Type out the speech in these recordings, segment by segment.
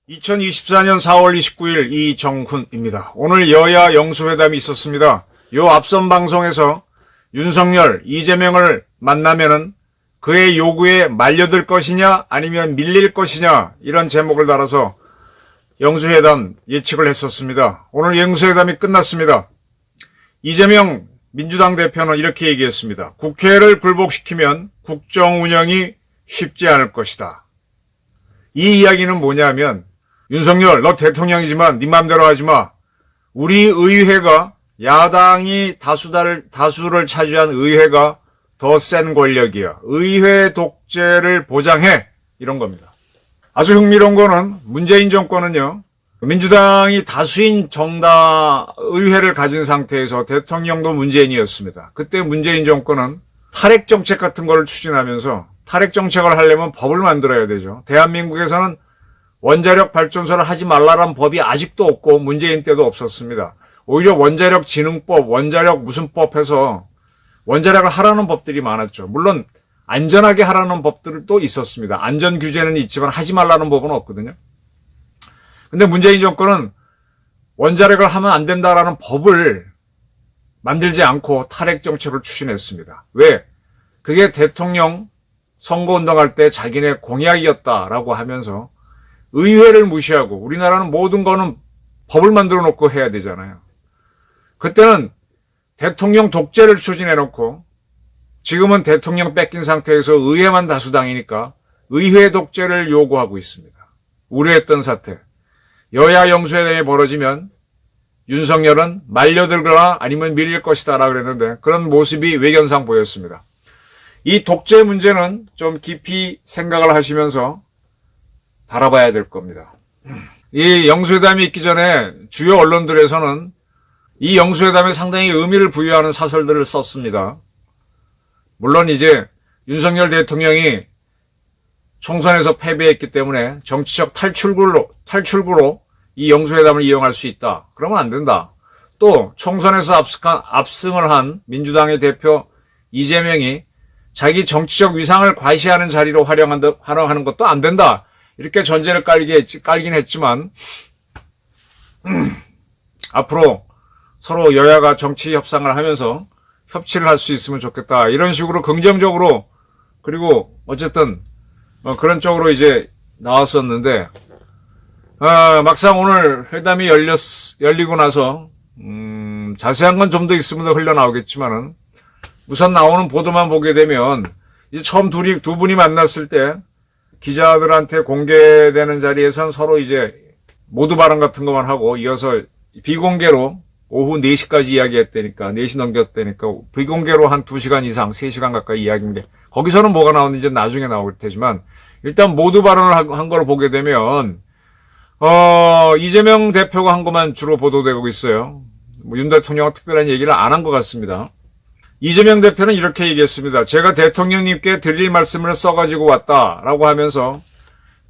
(2024년 4월 29일) 이정훈입니다. 오늘 여야 영수회담이 있었습니다. 요 앞선 방송에서 윤석열, 이재명을 만나면은 그의 요구에 말려들 것이냐 아니면 밀릴 것이냐 이런 제목을 달아서 영수회담 예측을 했었습니다. 오늘 영수회담이 끝났습니다. 이재명 민주당 대표는 이렇게 얘기했습니다. 국회를 굴복시키면 국정 운영이 쉽지 않을 것이다. 이 이야기는 뭐냐면 윤석열, 너 대통령이지만 네 맘대로 하지 마. 우리 의회가 야당이 다수를 차지한 의회가 더 센 권력이야. 의회 독재를 보장해. 이런 겁니다. 아주 흥미로운 거는 문재인 정권은요. 민주당이 다수인 의회를 가진 상태에서 대통령도 문재인이었습니다. 그때 문재인 정권은 탈핵 정책 같은 거를 추진하면서 탈핵 정책을 하려면 법을 만들어야 되죠. 대한민국에서는 원자력 발전소를 하지 말라는 법이 아직도 없고 문재인 때도 없었습니다. 오히려 원자력 진흥법, 원자력 무슨 법 해서 원자력을 하라는 법들이 많았죠. 물론 안전하게 하라는 법들도 있었습니다. 안전 규제는 있지만 하지 말라는 법은 없거든요. 근데 문재인 정권은 원자력을 하면 안 된다라는 법을 만들지 않고 탈핵 정책을 추진했습니다. 왜? 그게 대통령 선거운동할 때 자기네 공약이었다라고 하면서 의회를 무시하고 우리나라는 모든 거는 법을 만들어 놓고 해야 되잖아요. 그때는 대통령 독재를 추진해 놓고 지금은 대통령 뺏긴 상태에서 의회만 다수당이니까 의회 독재를 요구하고 있습니다. 우려했던 사태. 여야 영수회담이 벌어지면 윤석열은 말려들거나 아니면 밀릴 것이다 라고 그랬는데 그런 모습이 외견상 보였습니다. 이 독재 문제는 좀 깊이 생각을 하시면서 바라봐야 될 겁니다. 이 영수회담이 있기 전에 주요 언론들에서는 이 영수회담에 상당히 의미를 부여하는 사설들을 썼습니다. 물론 이제 윤석열 대통령이 총선에서 패배했기 때문에 정치적 탈출구로 이 영수회담을 이용할 수 있다. 그러면 안 된다. 또 총선에서 압승을 한 민주당의 대표 이재명이 자기 정치적 위상을 과시하는 자리로 활용하는 것도 안 된다. 이렇게 전제를 깔긴 했지만 앞으로 서로 여야가 정치 협상을 하면서 협치를 할 수 있으면 좋겠다. 이런 식으로 긍정적으로 그리고 어쨌든 그런 쪽으로 이제 나왔었는데 막상 오늘 회담이 열리고 나서 자세한 건 좀 더 있으면 더 흘러나오겠지만은 우선 나오는 보도만 보게 되면 이제 처음 두 분이 만났을 때 기자들한테 공개되는 자리에선 서로 이제 모두 발언 같은 것만 하고 이어서 비공개로 오후 4시까지 이야기했다니까 4시 넘겼다니까 비공개로 한 2시간 이상 3시간 가까이 이야기인데 거기서는 뭐가 나오는지 나중에 나올 테지만 일단 모두 발언을 한 걸 보게 되면 이재명 대표가 한 것만 주로 보도되고 있어요. 윤 대통령은 특별한 얘기를 안 한 것 같습니다. 이재명 대표는 이렇게 얘기했습니다. 제가 대통령님께 드릴 말씀을 써가지고 왔다라고 하면서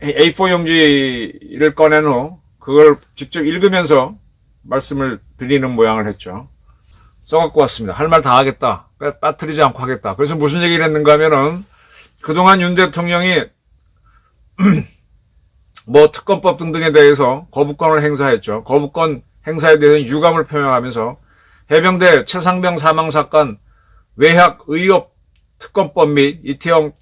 A4 용지를 꺼낸 후 그걸 직접 읽으면서 말씀을 드리는 모양을 했죠. 써갖고 왔습니다. 할 말 다 하겠다. 빠뜨리지 않고 하겠다. 그래서 무슨 얘기를 했는가 하면은 그동안 윤 대통령이 특검법 등등에 대해서 거부권을 행사했죠. 거부권 행사에 대해서 유감을 표명하면서 해병대 최상병 사망사건 외학 의혹 특검법 및 이태원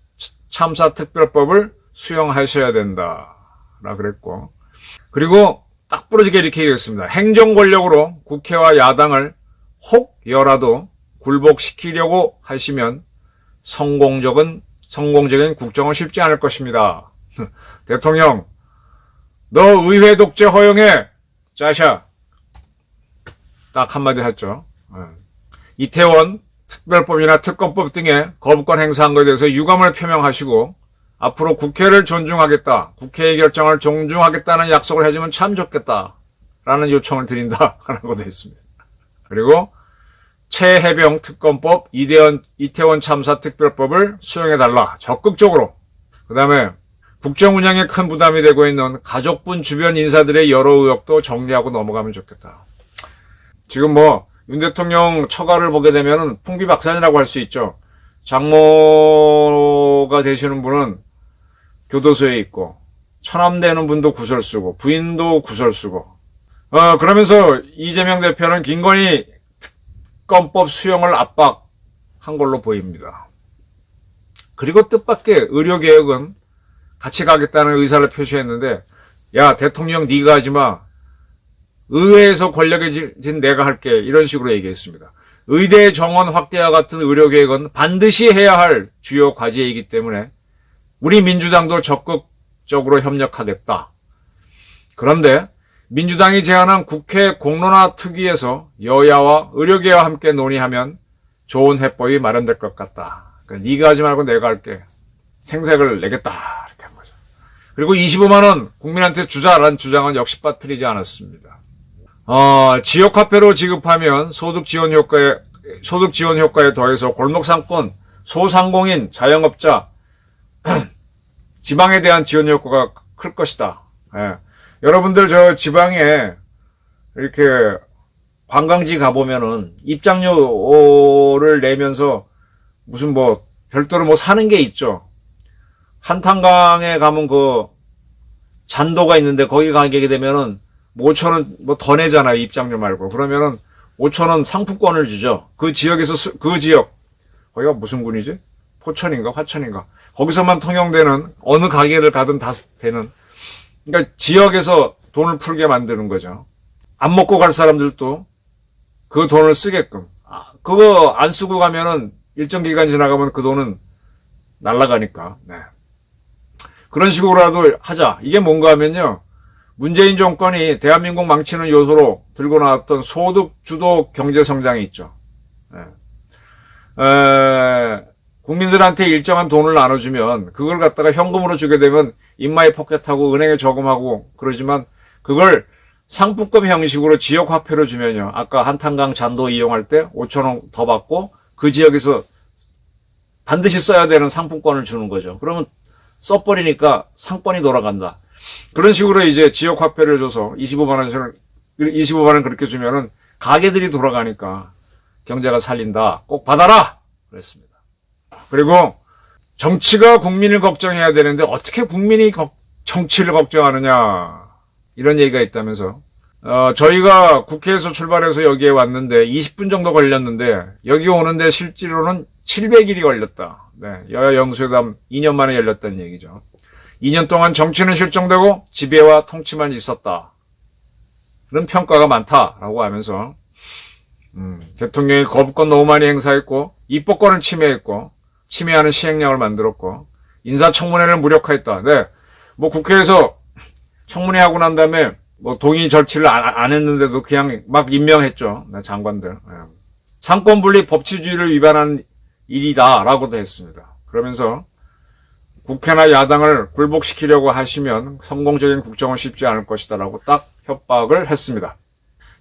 참사 특별법을 수용하셔야 된다라 그랬고 그리고 딱 부러지게 이렇게 얘기했습니다. 행정 권력으로 국회와 야당을 혹여라도 굴복시키려고 하시면 성공적인 국정은 쉽지 않을 것입니다. 대통령, 너 의회 독재 허용해. 짜샤. 딱 한마디 했죠. 이태원 특별법이나 특검법 등의 거부권 행사한 것에 대해서 유감을 표명하시고 앞으로 국회를 존중하겠다. 국회의 결정을 존중하겠다는 약속을 해주면 참 좋겠다. 라는 요청을 드린다. 하는 것도 있습니다. 그리고 최해병 특검법, 이태원 참사 특별법을 수용해달라. 적극적으로. 그 다음에 국정 운영에 큰 부담이 되고 있는 가족분 주변 인사들의 여러 의혹도 정리하고 넘어가면 좋겠다. 지금 뭐 윤 대통령 처가를 보게 되면은 풍비박산이라고 할 수 있죠. 장모가 되시는 분은 교도소에 있고, 처남되는 분도 구설수고, 부인도 구설수고. 그러면서 이재명 대표는 김건희 특검법 수용을 압박한 걸로 보입니다. 그리고 뜻밖의 의료개혁은 같이 가겠다는 의사를 표시했는데, 야, 대통령 네가 하지 마. 의회에서 권력해진 내가 할게. 이런 식으로 얘기했습니다. 의대 정원 확대와 같은 의료개혁은 반드시 해야 할 주요 과제이기 때문에 우리 민주당도 적극적으로 협력하겠다. 그런데 민주당이 제안한 국회 공론화 특위에서 여야와 의료계와 함께 논의하면 좋은 해법이 마련될 것 같다. 그러니까 네가 하지 말고 내가 할게. 생색을 내겠다. 이렇게 한 거죠. 그리고 25만 원 국민한테 주자라는 주장은 역시 빠뜨리지 않았습니다. 지역화폐로 지급하면 소득 지원 효과에 더해서 골목상권, 소상공인, 자영업자, 지방에 대한 지원 효과가 클 것이다. 예. 여러분들 저 지방에 이렇게 관광지 가보면은 입장료를 내면서 무슨 뭐 별도로 뭐 사는 게 있죠. 한탄강에 가면 그 잔도가 있는데 거기 가게 되면은 5,000원 뭐 더 내잖아요. 입장료 말고. 그러면은 5,000원 상품권을 주죠. 그 지역에서 그 지역 거기가 무슨 군이지? 포천인가 화천인가? 거기서만 통용되는 어느 가게를 가든 다 되는. 그러니까 지역에서 돈을 풀게 만드는 거죠. 안 먹고 갈 사람들도 그 돈을 쓰게끔. 그거 안 쓰고 가면은 일정 기간 지나가면 그 돈은 날아가니까. 네. 그런 식으로라도 하자. 이게 뭔가 하면요. 문재인 정권이 대한민국 망치는 요소로 들고 나왔던 소득 주도 경제 성장이 있죠. 국민들한테 일정한 돈을 나눠주면 그걸 갖다가 현금으로 주게 되면 인마이 포켓하고 은행에 저금하고 그러지만 그걸 상품권 형식으로 지역 화폐로 주면요. 아까 한탄강 잔도 이용할 때 5,000원 더 받고 그 지역에서 반드시 써야 되는 상품권을 주는 거죠. 그러면 써버리니까 상권이 돌아간다. 그런 식으로 이제 지역 화폐를 줘서 25만 원 그렇게 주면은 가게들이 돌아가니까 경제가 살린다. 꼭 받아라! 그랬습니다. 그리고 정치가 국민을 걱정해야 되는데 어떻게 국민이 정치를 걱정하느냐. 이런 얘기가 있다면서. 저희가 국회에서 출발해서 여기에 왔는데 20분 정도 걸렸는데 여기 오는데 실제로는 700일이 걸렸다. 네, 여야 영수회담 2년 만에 열렸다는 얘기죠. 2년 동안 정치는 실종되고 지배와 통치만 있었다. 그런 평가가 많다라고 하면서 대통령이 거부권 너무 많이 행사했고 입법권을 침해했고 침해하는 시행령을 만들었고 인사청문회를 무력화했다. 네, 뭐 국회에서 청문회 하고 난 다음에 뭐 동의 절차를 안 했는데도 그냥 막 임명했죠. 네, 장관들. 네. 상권분리 법치주의를 위반한 일이다라고도 했습니다. 그러면서 국회나 야당을 굴복시키려고 하시면 성공적인 국정은 쉽지 않을 것이다라고 딱 협박을 했습니다.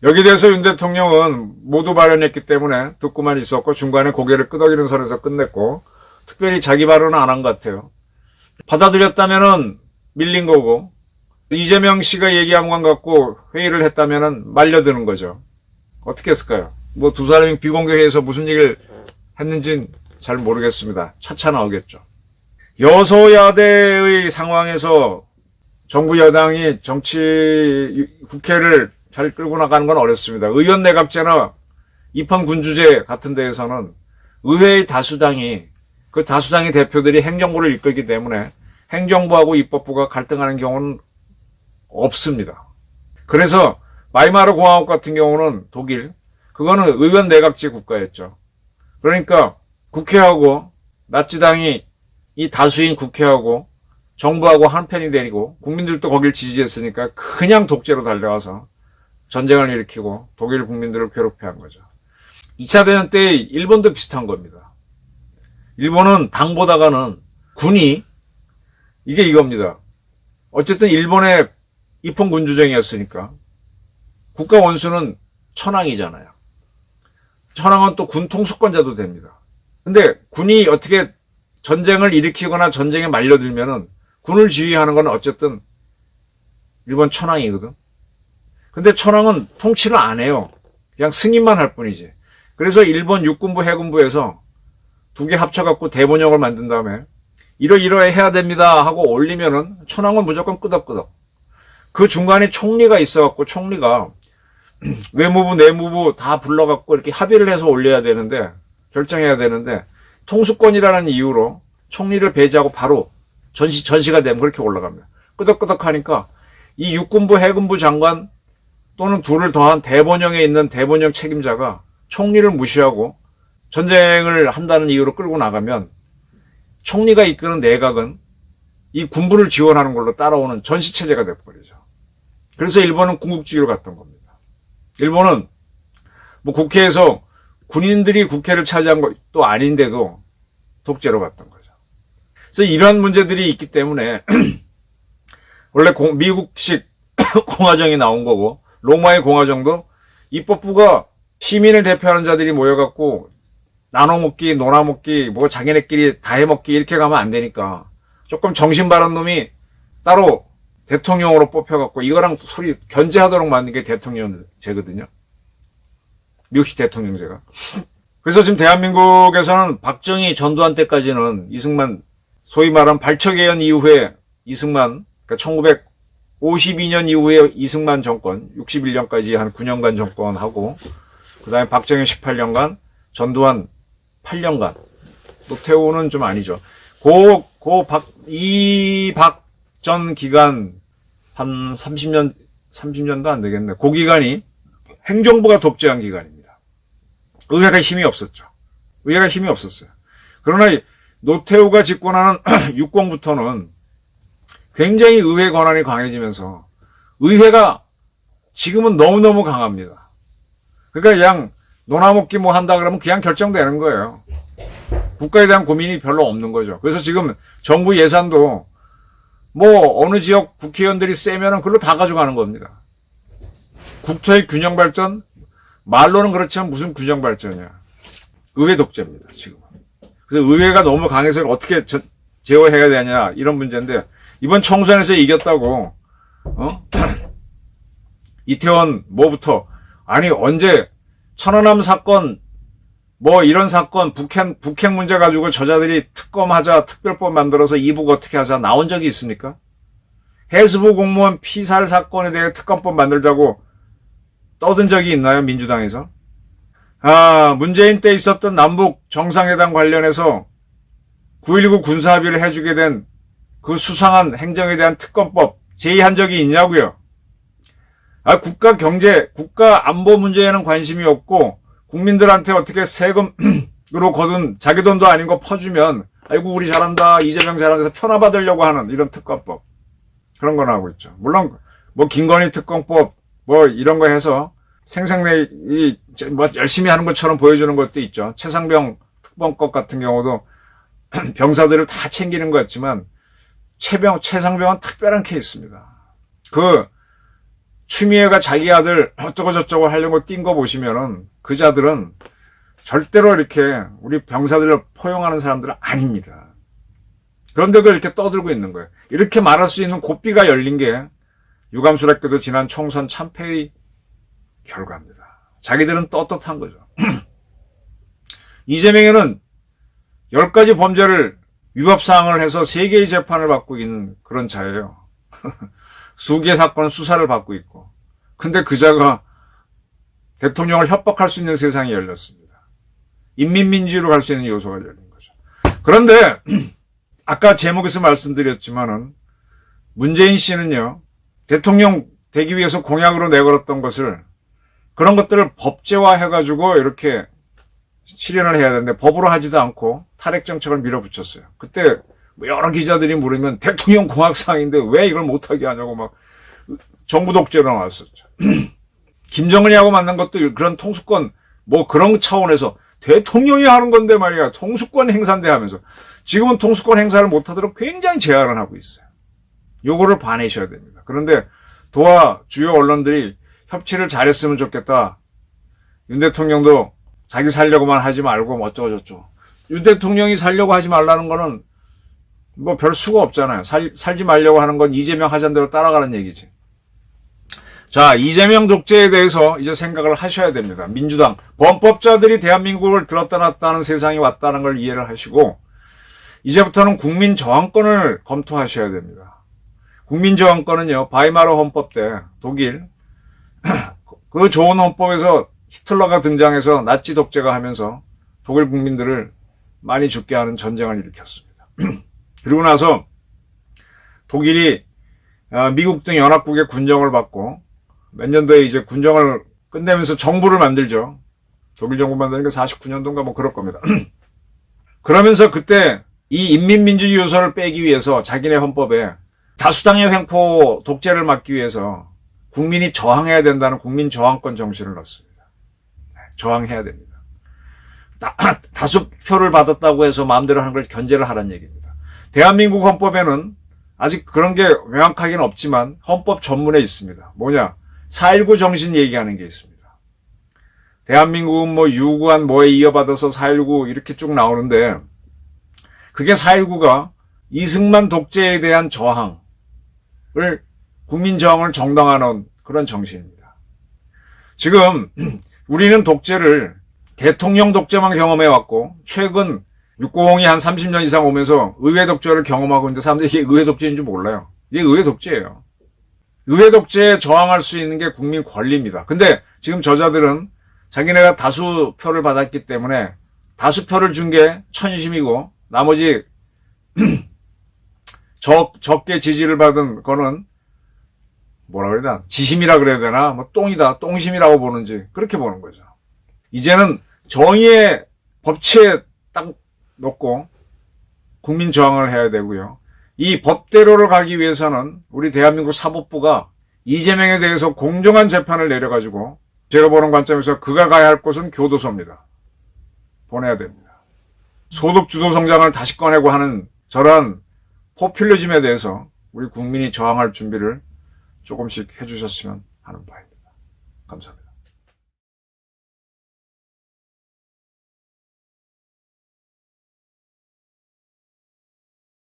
여기에 대해서 윤 대통령은 모두 발언했기 때문에 듣고만 있었고 중간에 고개를 끄덕이는 선에서 끝냈고 특별히 자기 발언은 안 한 것 같아요. 받아들였다면은 밀린 거고 이재명 씨가 얘기한 것 갖고 회의를 했다면은 말려드는 거죠. 어떻게 했을까요? 뭐 두 사람이 비공개회에서 무슨 얘기를 했는지는 잘 모르겠습니다. 차차 나오겠죠. 여소야대의 상황에서 정부 여당이 국회를 잘 끌고 나가는 건 어렵습니다. 의원 내각제나 입헌 군주제 같은 데에서는 의회의 다수당이 그 다수당의 대표들이 행정부를 이끌기 때문에 행정부하고 입법부가 갈등하는 경우는 없습니다. 그래서 마이마르 공화국 같은 경우는 독일 그거는 의원 내각제 국가였죠. 그러니까 국회하고 나치당이 이 다수인 국회하고 정부하고 한편이 되고 국민들도 거길 지지했으니까 그냥 독재로 달려와서 전쟁을 일으키고 독일 국민들을 괴롭게 한 거죠. 2차 대전 때 일본도 비슷한 겁니다. 일본은 당보다가는 군이 이게 이겁니다. 어쨌든 일본의 입헌 군주정이었으니까 국가 원수는 천황이잖아요. 천황은 또 군 통수권자도 됩니다. 근데 군이 어떻게 전쟁을 일으키거나 전쟁에 말려들면은 군을 지휘하는 건 어쨌든 일본 천황이거든. 근데 천황은 통치를 안 해요. 그냥 승인만 할 뿐이지. 그래서 일본 육군부 해군부에서 두 개 합쳐갖고 대본령을 만든 다음에 이러이러해 해야 됩니다 하고 올리면은 천황은 무조건 끄덕끄덕. 그 중간에 총리가 있어갖고 총리가 외무부 내무부 다 불러갖고 이렇게 합의를 해서 올려야 되는데 결정해야 되는데 통수권이라는 이유로 총리를 배제하고 바로 전시가 되면 그렇게 올라갑니다. 끄덕끄덕 하니까 이 육군부 해군부 장관 또는 둘을 더한 대본령에 있는 대본령 책임자가 총리를 무시하고 전쟁을 한다는 이유로 끌고 나가면 총리가 이끄는 내각은 이 군부를 지원하는 걸로 따라오는 전시체제가 돼버리죠. 그래서 일본은 군국주의로 갔던 겁니다. 일본은 뭐 국회에서 군인들이 국회를 차지한 것도 아닌데도 독재로 갔던 거죠. 그래서 이러한 문제들이 있기 때문에 원래 미국식 공화정이 나온 거고 로마의 공화정도 입법부가 시민을 대표하는 자들이 모여갖고 나눠먹기, 놀아먹기, 뭐 자기네끼리 다 해먹기 이렇게 가면 안 되니까 조금 정신 바른 놈이 따로 대통령으로 뽑혀갖고 이거랑 소리 견제하도록 만든 게 대통령제거든요. 미국식 대통령제가. 그래서 지금 대한민국에서는 박정희 전두환 때까지는 이승만, 소위 말하는 발척해연 이후에 이승만, 그러니까 1952년 이후에 이승만 정권, 61년까지 한 9년간 정권하고, 그 다음에 박정희 18년간, 전두환 8년간, 노태우는 좀 아니죠. 이 박전 기간, 한 30년도 안 되겠네. 그 기간이 행정부가 독재한 기간입니다. 의회가 힘이 없었죠. 의회가 힘이 없었어요. 그러나 노태우가 집권하는 60부터는 굉장히 의회 권한이 강해지면서 의회가 지금은 너무너무 강합니다. 그러니까 그냥 논아먹기 뭐 한다 그러면 그냥 결정되는 거예요. 국가에 대한 고민이 별로 없는 거죠. 그래서 지금 정부 예산도 뭐 어느 지역 국회의원들이 세면은 그걸로 다 가져가는 겁니다. 국토의 균형 발전? 말로는 그렇지만 무슨 균형 발전이야. 의회 독재입니다, 지금. 그래서 의회가 너무 강해서 어떻게 제어해야 되냐, 이런 문제인데, 이번 총선에서 이겼다고, 이태원 뭐부터, 아니, 언제, 천안함 사건, 뭐 이런 사건, 북핵 문제 가지고 저자들이 특검하자, 특별법 만들어서 이북 어떻게 하자 나온 적이 있습니까? 해수부 공무원 피살 사건에 대해 특검법 만들자고 떠든 적이 있나요, 민주당에서? 문재인 때 있었던 남북 정상회담 관련해서 9.19 군사합의를 해주게 된 그 수상한 행정에 대한 특검법 제의한 적이 있냐고요? 국가 경제, 국가 안보 문제에는 관심이 없고 국민들한테 어떻게 세금으로 거둔 자기 돈도 아닌 거 퍼주면 아이고 우리 잘한다, 이재명 잘한다 해서 편화받으려고 하는 이런 특검법, 그런 거 나오고 있죠. 물론 뭐 김건희 특검법 뭐 이런 거 해서 뭐 열심히 하는 것처럼 보여주는 것도 있죠. 최상병 특검법 같은 경우도 병사들을 다 챙기는 것 같지만 최상병은 특별한 케이스입니다. 추미애가 자기 아들 어쩌고저쩌고 하려고 뛴 거 보시면은 그 자들은 절대로 이렇게 우리 병사들을 포용하는 사람들은 아닙니다. 그런데도 이렇게 떠들고 있는 거예요. 이렇게 말할 수 있는 고삐가 열린 게 유감스럽게도 지난 총선 참패의 결과입니다. 자기들은 떳떳한 거죠. 이재명에는 10가지 범죄를 위법사항을 해서 3개의 재판을 받고 있는 그런 자예요. 수개 사건 수사를 받고 있고. 근데 그 자가 대통령을 협박할 수 있는 세상이 열렸습니다. 인민민주주의로 갈 수 있는 요소가 열린 거죠. 그런데 아까 제목에서 말씀드렸지만은 문재인 씨는요, 대통령 되기 위해서 공약으로 내걸었던 것을, 그런 것들을 법제화해가지고 이렇게 실현을 해야 되는데 법으로 하지도 않고 탈핵 정책을 밀어붙였어요. 그때 여러 기자들이 물으면 대통령 공약사항인데 왜 이걸 못하게 하냐고 막 정부 독재로 나왔었죠. 김정은이 하고 만난 것도 그런 통수권 뭐 그런 차원에서 대통령이 하는 건데 말이야, 통수권 행사인데 하면서 지금은 통수권 행사를 못하도록 굉장히 제한을 하고 있어요. 요거를 봐내셔야 됩니다. 그런데 도와 주요 언론들이 협치를 잘했으면 좋겠다. 윤 대통령도 자기 살려고만 하지 말고 뭐 어쩌고저쩌고. 윤 대통령이 살려고 하지 말라는 거는 뭐 별 수가 없잖아요. 살지 말려고 하는 건 이재명 하자는 대로 따라가는 얘기지. 자, 이재명 독재에 대해서 이제 생각을 하셔야 됩니다. 민주당, 범법자들이 대한민국을 들었다 놨다는 세상이 왔다는 걸 이해를 하시고, 이제부터는 국민 저항권을 검토하셔야 됩니다. 국민 저항권은요, 바이마르 헌법 때 독일, 그 좋은 헌법에서 히틀러가 등장해서 나치 독재가 하면서 독일 국민들을 많이 죽게 하는 전쟁을 일으켰습니다. 그리고 나서 독일이 미국 등 연합국의 군정을 받고 몇 년도에 이제 군정을 끝내면서 정부를 만들죠. 독일 정부 만드는 게 49년도인가 뭐 그럴 겁니다. 그러면서 그때 이 인민민주주의 요소를 빼기 위해서 자기네 헌법에 다수당의 횡포 독재를 막기 위해서 국민이 저항해야 된다는 국민 저항권 정신을 넣습니다. 저항해야 됩니다. 다수표를 받았다고 해서 마음대로 하는 걸 견제를 하라는 얘기입니다. 대한민국 헌법에는 아직 그런 게 명확하게는 없지만 헌법 전문에 있습니다. 뭐냐? 4.19 정신 얘기하는 게 있습니다. 대한민국은 뭐 유구한 뭐에 이어받아서 4.19 이렇게 쭉 나오는데 그게 4.19가 이승만 독재에 대한 저항을 국민 저항을 정당화하는 그런 정신입니다. 지금 우리는 독재를 대통령 독재만 경험해왔고 최근 690이 한 30년 이상 오면서 의회 독재를 경험하고 있는데 사람들이 이게 의회 독재인 줄 몰라요. 이게 의회 독재예요. 의회 독재에 저항할 수 있는 게 국민 권리입니다. 근데 지금 저자들은 자기네가 다수표를 받았기 때문에 다수표를 준 게 천심이고 나머지 적게 지지를 받은 거는 뭐라 그래야 되나? 지심이라 그래야 되나? 뭐 똥이다, 똥심이라고 보는지 그렇게 보는 거죠. 이제는 정의의 법치에 딱 놓고 국민 저항을 해야 되고요. 이 법대로를 가기 위해서는 우리 대한민국 사법부가 이재명에 대해서 공정한 재판을 내려가지고 제가 보는 관점에서 그가 가야 할 곳은 교도소입니다. 보내야 됩니다. 소득주도 성장을 다시 꺼내고 하는 저런 포퓰리즘에 대해서 우리 국민이 저항할 준비를 조금씩 해주셨으면 하는 바입니다. 감사합니다.